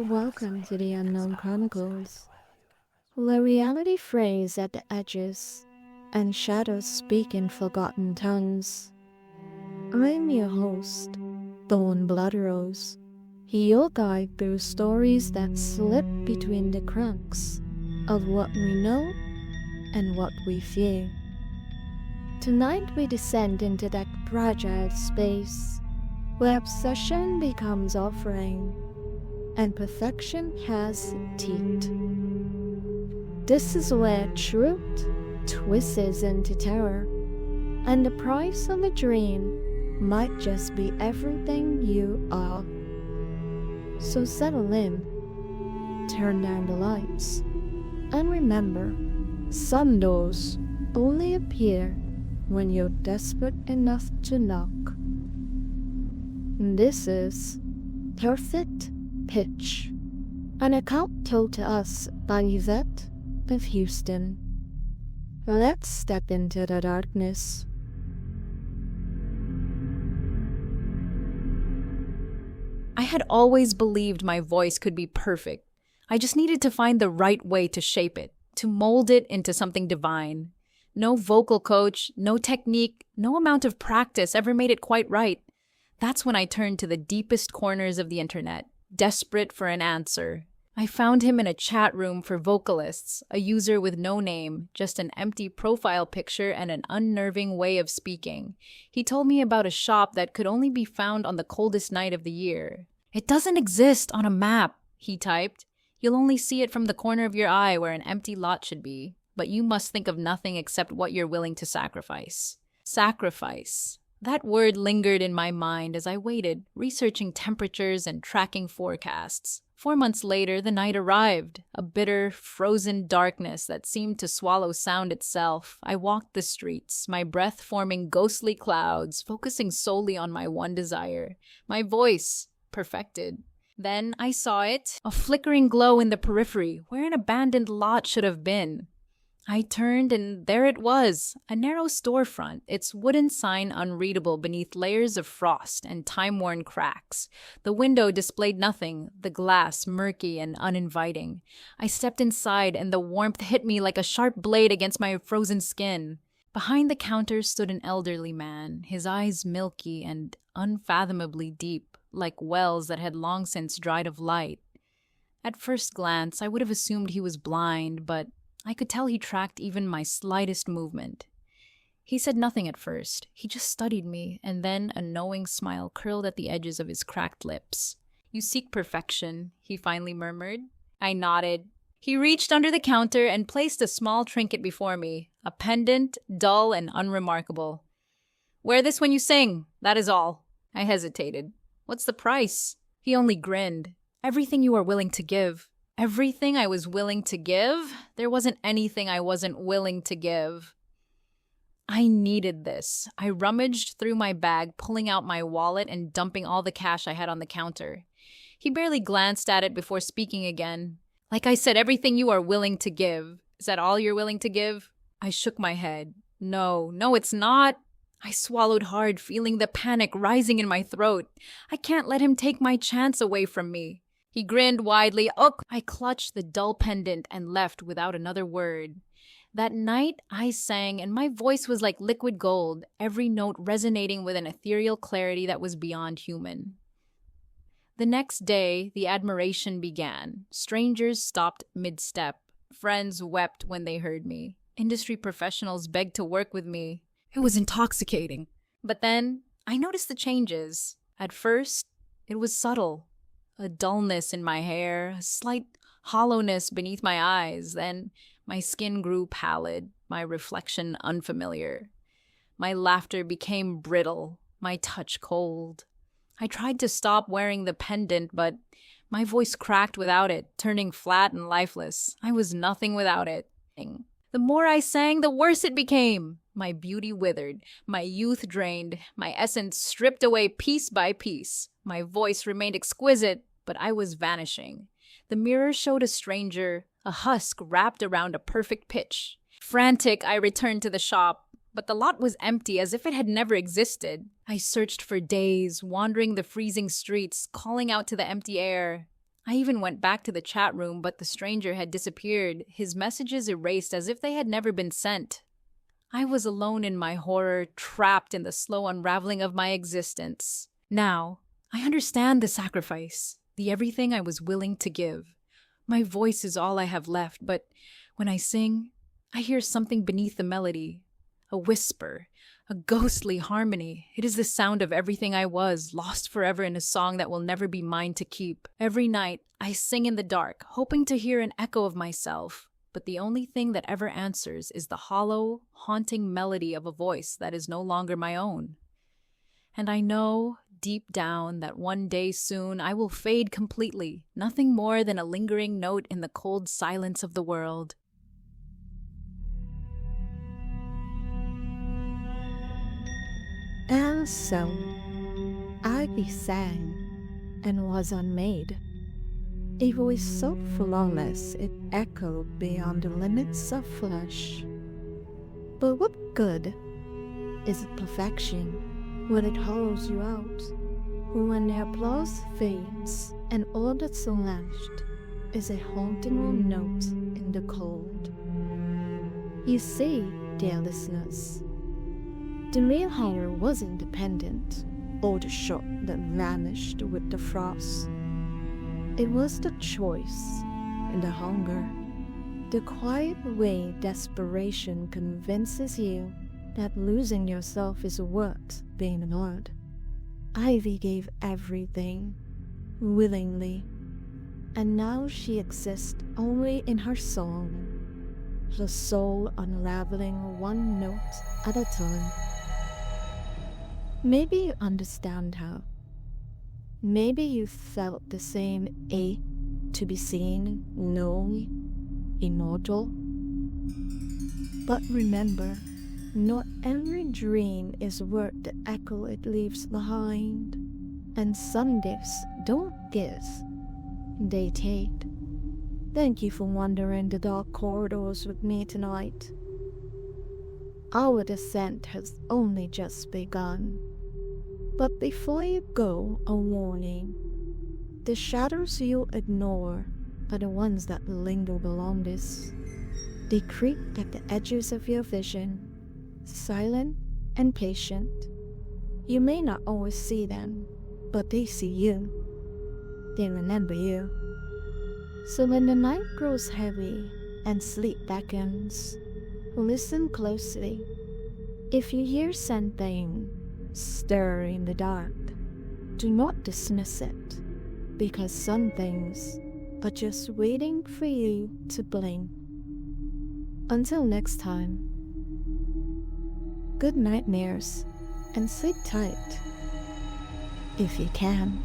Welcome to the Unknown Chronicles, where reality frays at the edges and shadows speak in forgotten tongues. I'm your host, Thorn Blood Rose, your guide through stories that slip between the cracks of what we know and what we fear. Tonight we descend into that fragile space where obsession becomes offering and perfection has teeth. This is where truth twists into terror, and the price of a dream might just be everything you are. So settle in, turn down the lights, and remember, some doors only appear when you're desperate enough to knock. This is Perfect Pitch, an account told to us by Yvette of Houston. Let's step into the darkness. I had always believed my voice could be perfect. I just needed to find the right way to shape it, to mold it into something divine. No vocal coach, no technique, no amount of practice ever made it quite right. That's when I turned to the deepest corners of the internet, desperate for an answer. I found him in a chat room for vocalists, a user with no name, just an empty profile picture and an unnerving way of speaking. He told me about a shop that could only be found on the coldest night of the year. "It doesn't exist on a map," he typed. "You'll only see it from the corner of your eye where an empty lot should be. But you must think of nothing except what you're willing to sacrifice." Sacrifice. That word lingered in my mind as I waited, researching temperatures and tracking forecasts. 4 months later, the night arrived, a bitter, frozen darkness that seemed to swallow sound itself. I walked the streets, my breath forming ghostly clouds, focusing solely on my one desire, my voice, perfected. Then I saw it, a flickering glow in the periphery, where an abandoned lot should have been. I turned and there it was, a narrow storefront, its wooden sign unreadable beneath layers of frost and time-worn cracks. The window displayed nothing, the glass murky and uninviting. I stepped inside and the warmth hit me like a sharp blade against my frozen skin. Behind the counter stood an elderly man, his eyes milky and unfathomably deep, like wells that had long since dried of light. At first glance, I would have assumed he was blind, but I could tell he tracked even my slightest movement. He said nothing at first. He just studied me, and then a knowing smile curled at the edges of his cracked lips. "You seek perfection," he finally murmured. I nodded. He reached under the counter and placed a small trinket before me, a pendant, dull and unremarkable. "Wear this when you sing, that is all." I hesitated. "What's the price?" He only grinned. "Everything you are willing to give." Everything I was willing to give? There wasn't anything I wasn't willing to give. I needed this. I rummaged through my bag, pulling out my wallet and dumping all the cash I had on the counter. He barely glanced at it before speaking again. "Like I said, everything you are willing to give. Is that all you're willing to give?" I shook my head. No, it's not." I swallowed hard, feeling the panic rising in my throat. I can't let him take my chance away from me. He grinned widely. I clutched the dull pendant and left without another word. That night, I sang, and my voice was like liquid gold, every note resonating with an ethereal clarity that was beyond human. The next day, the admiration began. Strangers stopped mid-step. Friends wept when they heard me. Industry professionals begged to work with me. It was intoxicating. But then, I noticed the changes. At first, it was subtle. A dullness in my hair, a slight hollowness beneath my eyes. Then my skin grew pallid, my reflection unfamiliar. My laughter became brittle, my touch cold. I tried to stop wearing the pendant, but my voice cracked without it, turning flat and lifeless. I was nothing without it. The more I sang, the worse it became. My beauty withered, my youth drained, my essence stripped away piece by piece. My voice remained exquisite, but I was vanishing. The mirror showed a stranger, a husk wrapped around a perfect pitch. Frantic, I returned to the shop, but the lot was empty as if it had never existed. I searched for days, wandering the freezing streets, calling out to the empty air. I even went back to the chat room, but the stranger had disappeared, his messages erased as if they had never been sent. I was alone in my horror, trapped in the slow unraveling of my existence. Now, I understand the sacrifice, the everything I was willing to give. My voice is all I have left, but when I sing, I hear something beneath the melody. A whisper, a ghostly harmony. It is the sound of everything I was, lost forever in a song that will never be mine to keep. Every night, I sing in the dark, hoping to hear an echo of myself. But the only thing that ever answers is the hollow, haunting melody of a voice that is no longer my own. And I know, deep down, that one day soon I will fade completely, nothing more than a lingering note in the cold silence of the world. And so, Ivy sang and was unmade. A voice so flawless it echoed beyond the limits of flesh. But what good is perfection when it hollows you out? When the applause fades and all that's left is a haunting note in the cold. You see, dear listeners, the real horror wasn't the pendant or the shot that vanished with the frost. It was the choice and the hunger, the quiet way desperation convinces you that losing yourself is worth being ignored. Ivy gave everything, willingly, and now she exists only in her song, the soul unraveling one note at a time. Maybe you understand her. Maybe you felt the same ache to be seen, known, immortal. But remember, not every dream is worth the echo it leaves behind. And some gifts don't give, they take. Thank you for wandering the dark corridors with me tonight. Our descent has only just begun. But before you go, a warning. The shadows you ignore are the ones that linger the longest. They creep at the edges of your vision, silent and patient. You may not always see them, but they see you. They remember you. So when the night grows heavy and sleep beckons, listen closely. If you hear something stir in the dark, do not dismiss it, because some things are just waiting for you to blink. Until next time, good nightmares and sleep tight if you can.